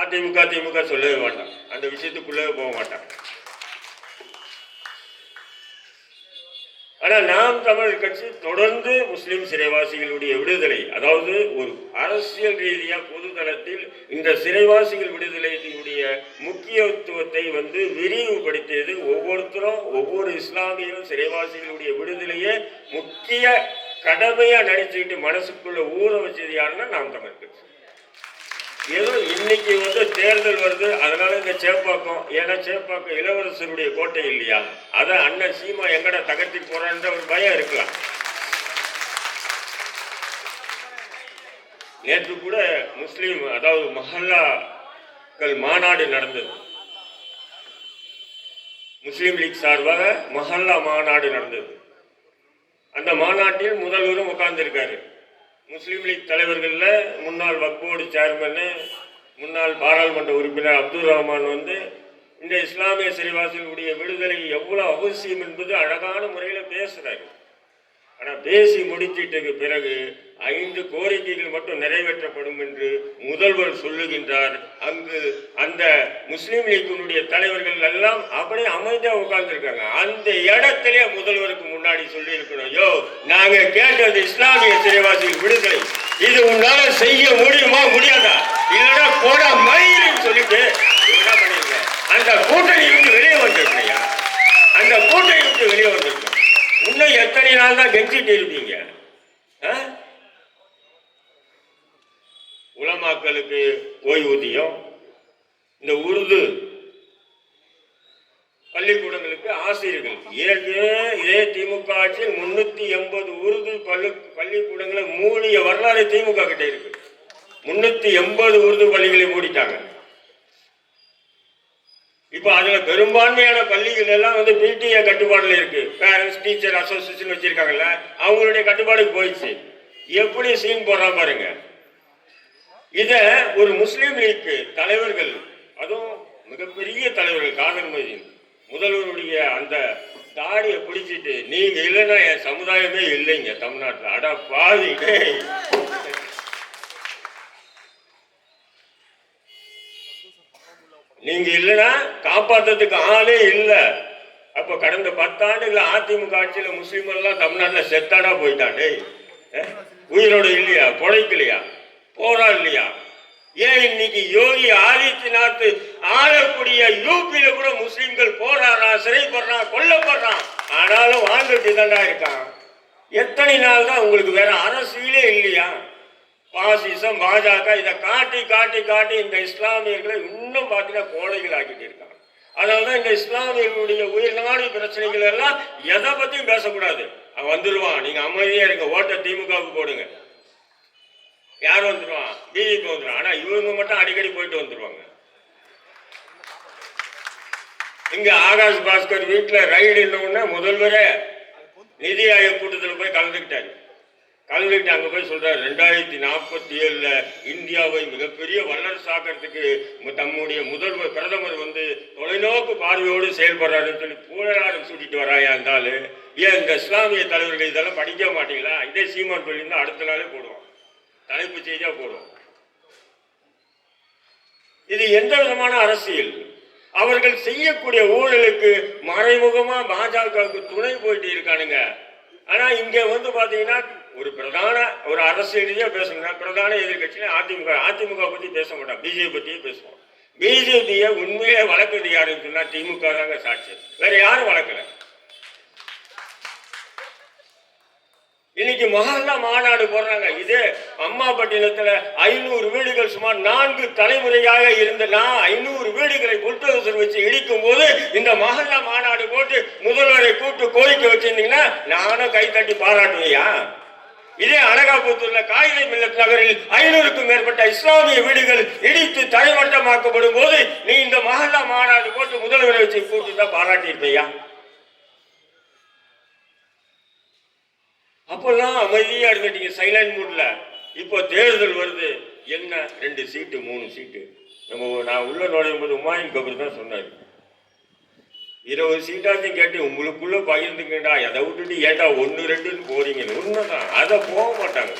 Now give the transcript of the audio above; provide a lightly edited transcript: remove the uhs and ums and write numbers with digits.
அதிமுக திமுக சொல்லவே மாட்டான், அந்த விஷயத்துக்குள்ளே போக மாட்டான். ஆனால் நாம் தமிழர் கட்சி தொடர்ந்து முஸ்லிம் சிறைவாசிகளுடைய விடுதலை, அதாவது ஒரு அரசியல் ரீதியாக பொதுதளத்தில் இந்த சிறைவாசிகள் விடுதலையினுடைய முக்கியத்துவத்தை விரிவுபடுத்தியது. ஒவ்வொருத்தரும் ஒவ்வொரு இஸ்லாமியரும் சிறைவாசிகளுடைய விடுதலையே முக்கிய கடமையா நினைச்சுக்கிட்டு மனசுக்குள்ள ஊற வச்சது யாருன்னா நாம் தமிழர் கட்சி. ஏதோ இன்னைக்கு தேர்தல் வருது, அதனால இந்த சேப்பாக்கம், ஏன்னா சேப்பாக்கம் இளவரசருடைய கோட்டை இல்லையா, அதான் அண்ணன் சீமா எங்கட தகர்த்தி போறான்ற ஒரு பயம் இருக்கலாம். நேற்று கூட முஸ்லீம், அதாவது மஹல்லாக்கள் மாநாடு நடந்தது. முஸ்லீம் லீக் சார்பாக மஹல்லா மாநாடு நடந்தது. அந்த மாநாட்டில் முதல்வரும் உட்கார்ந்திருக்காரு. முஸ்லீம் லீக் தலைவர்கள்ல முன்னாள் வக்ஃப் போர்டு சேர்மன், முன்னாள் பாராளுமன்ற உறுப்பினர் அப்துல் ரஹ்மான் இந்த இஸ்லாமிய சிறைவாசிகளுடைய விடுதலை எவ்வளவு அவசியம் என்பது அழகான முறையில் பேசுறாரு. ஆனால் பேசி முடிச்சிட்டதுக்கு பிறகு 5 கோரிக்கைகள் மட்டும் நிறைவேற்றப்படும் என்று முதல்வர் சொல்லுகின்றார். அங்கு அந்த முஸ்லீம் லீக்கினுடைய தலைவர்கள் எல்லாம் அப்படியே அமைதியாக உட்கார்ந்துருக்காங்க. அந்த இடத்திலே முதல்வருக்கு முன்னாடி சொல்லி இருக்கணும், யோ நாங்க கேட்டது இஸ்லாமிய சிறைவாசிகள் விடுதலை, இது உன்னால செய்ய முடியுமா முடியாதா, இல்லைன்னா போட மயிலுன்னு சொல்லிட்டு என்ன பண்ணிருக்க. அந்த கூட்டணி விட்டு வெளியே வந்திருக்கையா, அந்த கூட்டணி விட்டு வெளியே வந்திருக்க. இன்னும் எத்தனை நாள் தான் கெஞ்சிட்டு இருப்பீங்க? உலமாக்களுக்கு ஓய்வூதியம், இந்த உருது பள்ளிக்கூடங்களுக்கு ஆசிரியர்கள், இதே திமுக ஆட்சியில் 380 உருது பள்ளிக்கூடங்களை மூடிய வரலாறு திமுக கிட்ட இருக்கு. 380 உருது பள்ளிகளை மூடிட்டாங்க. இப்ப அதுல பெரும்பான்மையான பள்ளிகள் எல்லாம் பிடிஏ கட்டுப்பாடுல இருக்கு. பேரண்ட்ஸ் டீச்சர் அசோசியேஷன் வச்சிருக்காங்கல்ல, அவங்களுடைய கட்டுப்பாடுக்கு போயிடுச்சு. எப்படி சீன் போடுறா பாருங்க. இத ஒரு முஸ்லீம் லீக் தலைவர்கள், அதுவும் மிகப்பெரிய தலைவர்கள், காதர் மதீன் முதல்வருடைய அந்த தாடியை பிடிச்சிட்டு, நீங்க இல்லைன்னா என் சமுதாயமே இல்லைங்க தமிழ்நாட்டில், அட பாதி, நீங்க இல்லைன்னா காப்பாற்றுறதுக்கு ஆளே இல்லை. அப்ப கடந்த 10 ஆண்டுகள் அதிமுக ஆட்சியில முஸ்லீம் எல்லாம் தமிழ்நாட்டில் செத்தாடா போயிட்டாண்டே, உயிரோட இல்லையா, பொழைக்கலையா, போரா இல்லையா? ஏன் இன்னைக்கு யோகி ஆதித்யநாத் ஆளக்கூடிய யூபியில கூட முஸ்லிம்கள் போராடுறான், சிறைப்படுறான், கொல்லப்படுறான், ஆனாலும் வாழ்ந்துட்டு தாண்டா இருக்கான். எத்தனை நாள் தான் உங்களுக்கு வேற அரசியலே இல்லையா? பாசிசம், பாஜக இதை காட்டி காட்டி காட்டி இந்த இஸ்லாமியர்களை இன்னும் பார்த்தீங்கன்னா கோழைகள் ஆக்கிட்டு இருக்காங்க. அதனாலதான் இந்த இஸ்லாமியர்களுடைய உயிர்நாடி பிரச்சனைகள் எல்லாம் எதை பத்தியும் பேசக்கூடாது. அவன் வந்துடுவான், நீங்க அமைதியா இருங்க, ஓட்ட திமுகவுக்கு போடுங்க. யார் வந்துடுவான்? பிஜேபி வந்துடுவான். ஆனா இவங்க மட்டும் அடிக்கடி போயிட்டு வந்துடுவாங்க. இங்க ஆகாஷ் பாஸ்கர் வீட்டுல ரைடு இல்லைன்னா முதல்வரே நிதி ஆயோக் கூட்டத்தில் போய் கலந்துக்கிட்டாரு. கலந்துக்கிட்டு அங்க போய் சொல்றாரு, 2047 இந்தியாவை மிகப்பெரிய வல்லரசு ஆக்கிறதுக்கு தம்முடைய முதல்வர் பிரதமர் தொலைநோக்கு பார்வையோடு செயல்படுறாருன்னு சொல்லி புகழாரம் சூட்டிட்டு வராயா இருந்தாலும், ஏன் இந்த இஸ்லாமிய தலைவர்கள் இதெல்லாம் படிக்க மாட்டீங்களா? இதே சீமான் சொல்லியிருந்தா அடுத்த நாளே போடுவோம், தலைப்பு செய்தியா போடுவோம். இது எந்த விதமான அரசியல்? அவர்கள் செய்யக்கூடிய ஊழலுக்கு மறைமுகமா பாஜகவுக்கு துணை போயிட்டு இருக்கானுங்க. ஆனா இங்க பாத்தீங்கன்னா ஒரு அரசியல் ரீதியா பேசணும்னா பிரதான எதிர்கட்சியில அதிமுக பத்தி பேச மாட்டான், பிஜேபி பத்தியே பேசுவோம். பிஜேபியை உண்மையிலே வளர்க்குறது யாருன்னு சொன்னா திமுக தாங்க சாட்சி, வேற யாரும் வளர்க்கல. இன்னைக்கு மஹல்லா மாநாடு போடுறாங்க. இதே அம்மாபட்டினத்துல 500 வீடுகள் சுமார் 4 தலைமுறையாக இருந்த 500 வீடுகளை புல்டோசர் வச்சு இடிக்கும் போது இந்த மஹல்லா மாநாடு போட்டு முதல்வரை கூப்பிட்டு கோரிக்கை வச்சிருந்தீங்கன்னா நானும் கை தட்டி பாராட்டுவையா? இதே அனகாபுத்தூர்ல காகித மில்லத் நகரில் 500க்கும் மேற்பட்ட இஸ்லாமிய வீடுகள் இடித்து தரைமட்டமாக்கப்படும் போது நீ இந்த மஹல்லா மாநாடு போட்டு முதல்வரை வச்சு கூப்பிட்டு தான் பாராட்டி இருப்பையா? அப்பெல்லாம் அமைதியா இருந்துட்டீங்க, சைலண்ட் மூட்ல. இப்போ தேர்தல் வருது, என்ன 2 சீட்டு 3 சீட்டு. நான் உள்ள நுழையும் போது உமாயின் கபூர் தான் சொன்னாரு, 20 சீட்டாச்சும் கேட்டு உங்களுக்குள்ள பகிர்ந்துங்கடா, எதை விட்டுட்டு ஏண்டா 1 2ன்னு போறீங்கன்னு. உண்மைதான், அதை போக மாட்டாங்க.